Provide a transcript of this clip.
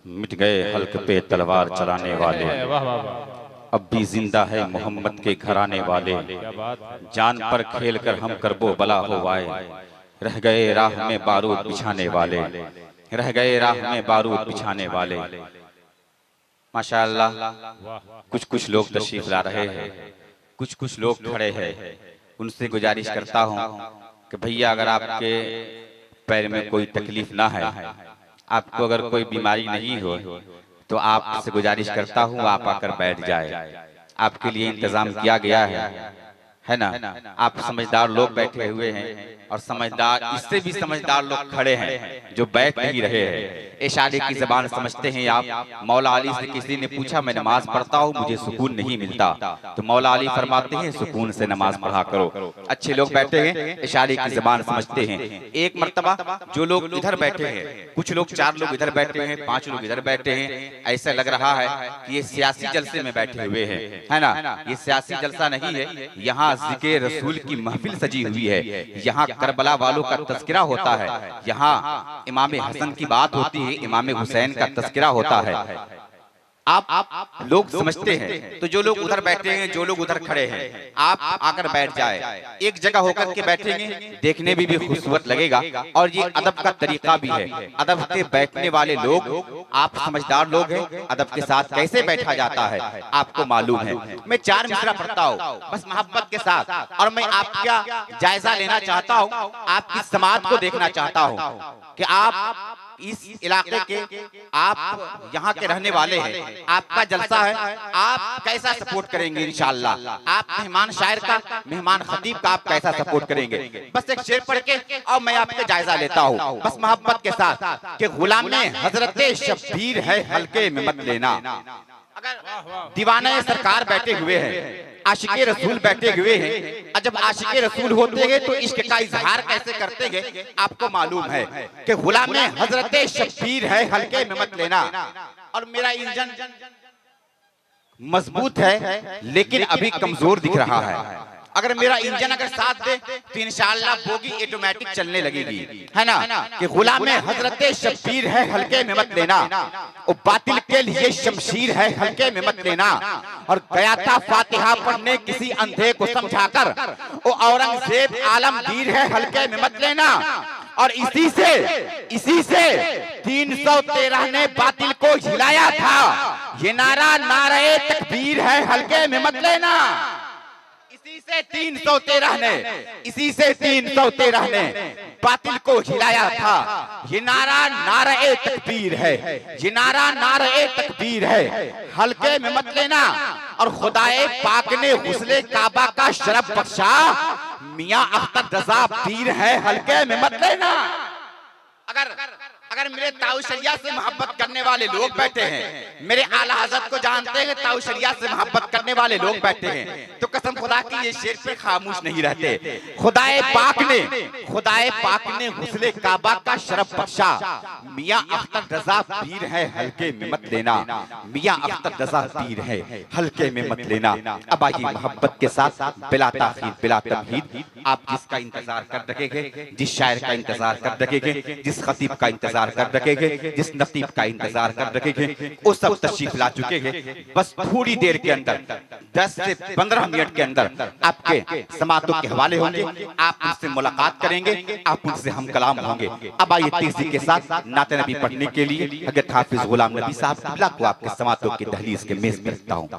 मिट गए हल्क पे तलवार चलाने वाले, अब भी जिंदा है मोहम्मद के घराने वाले। जान पर खेल कर हम करबो बला हो आए, रह गए राह में बारूद बिछाने वाले, रह गए राह में बारूद बिछाने वाले। माशाअल्लाह, कुछ कुछ लोग तशरीफ ला रहे हैं, कुछ कुछ लोग खड़े हैं। उनसे गुजारिश करता हूँ कि भैया अगर आपके पैर में कोई तकलीफ ना है, आपको अगर कोई बीमारी नहीं हो, तो आपसे गुजारिश करता हूँ आप आकर बैठ जाए। आपके लिए इंतजाम किया गया है ना। आप समझदार लोग बैठे हुए हैं और समझदार, इससे भी समझदार लोग खड़े हैं जो बैठ नहीं रहे हैं। इशारे की ज़बान समझते हैं आप। मौला अली से किसी ने पूछा, मैं नमाज पढ़ता हूँ मुझे सुकून नहीं मिलता, तो मौला अली फरमाते हैं सुकून से नमाज पढ़ा करो। अच्छे लोग बैठे हैं, इशारे की ज़बान समझते हैं। एक मर्तबा जो लोग इधर बैठे हैं, कुछ लोग 4 लोग इधर बैठे हैं, 5 लोग इधर बैठे हैं, ऐसा लग रहा है कि ये सियासी जलसे में बैठे हुए हैं, है ना। ये सियासी जलसा नहीं है, यहाँ ज़िक्र रसूल की महफिल सजी हुई है। यहाँ करबला वालों का तज़किरा होता है, यहाँ इमाम हसन की बात होती है, इमाम हुसैन का तज़किरा होता है। आप लोग समझते हैं, तो जो लोग उधर बैठे हैं, जो लोग उधर खड़े हैं, आप आकर बैठ जाए। एक जगह होकर के बैठेंगे, देखने में भी खूबसूरत लगेगा और ये अदब का तरीका भी है। अदब से बैठने वाले लोग, आप समझदार लोग हैं, अदब के साथ कैसे बैठा जाता है आपको मालूम है। मैं 4 मिसरा पढ़ता हूँ बस मोहब्बत के साथ, और मैं आपका जायजा लेना चाहता हूँ, आपकी समाज को देखना चाहता हूँ कि आप इस इलाके के, आप यहाँ के रहने वाले हैं, आपका जलसा है, आप कैसा सपोर्ट करेंगे इंशाअल्लाह। आप मेहमान शायर का, मेहमान खतीब का आप कैसा सपोर्ट करेंगे। बस एक शेर पढ़ के और मैं आपका जायजा लेता हूँ बस मोहब्बत के साथ कि गुलाम में हजरत शब्बीर है हल्के में मत लेना। अगर दीवाने सरकार बैठे हुए हैं, आशिके रसूल बैठे हुए हैं, जब आशिके रसूल होते हैं तो इश्क का इजहार कैसे करते हैं आपको मालूम है कि गुलाम में हजरत शब्बीर है हल्के में मत लेना। और मेरा इंजन मजबूत है लेकिन अभी कमजोर दिख रहा है। अगर मेरा इंजन अगर साथ दे तो इंशाअल्लाह बोगी ऑटोमेटिक चलने लगेगी, है ना। कि गुलाम में हजरत शब्बीर है हल्के में मत लेना, वो बातिल के लिए शमशीर है हल्के में मत लेना। और गया था फातिहा पढ़ने किसी अंधे को समझाकर, वो औरंगजेब आलमगीर है हल्के में मत लेना। और इसी से 313 ने बातिल को हिलाया था, ये नारा नारे तकबीर है हल्के में मत लेना। इसी से 313 ने बातिल को हिलाया था, ये नारा नारे तकबीर है, ये नारा नारे तकबीर है हल्के में मत लेना। और खुदाए पाक ने गुस्ले काबा का शरफ बख्शा, मियां अख्तर रजा पीर है हल्के में मत लेना। अगर मेरे ताऊशरिया से मोहब्बत करने वाले लोग बैठे हैं, मेरे आला हज़रत को जानते हैं, ताऊशरिया से मोहब्बत करने वाले लोग बैठे हैं, तो कसम खुदा की ये शेर पे खामोश नहीं रहते। खुदाए पाक ने गुस्ले काबा का शरफ बख्शा, मियां अख्तर रजा पीर है हल्के में मत लेना। मियां अख्तर रजा पीर है हल्के में मत लेना। अब आइए मोहब्बत के साथ बिला ताखीर बिला तमहीद, आप जिसका इंतजार कर रखेंगे, जिस शायर का इंतजार कर रखेंगे, जिस खतीब का इंतजार कर रखेंगे, जिस नतीब का इंतजार कर रखेंगे, वो सब तशरीफ ला चुके हैं। बस थोड़ी देर के अंदर 10 से 15 मिनट के अंदर आपके समातों के हवाले होंगे, आप उनसे मुलाकात करेंगे, आप उनसे हम कलाम होंगे। अब आइए तेजी के साथ नाते नबी पढ़ने के लिए हज़रत हाफिज गुलाम नबी साहब को आपके समातों की दहलीज के मेज में रखता हूँ।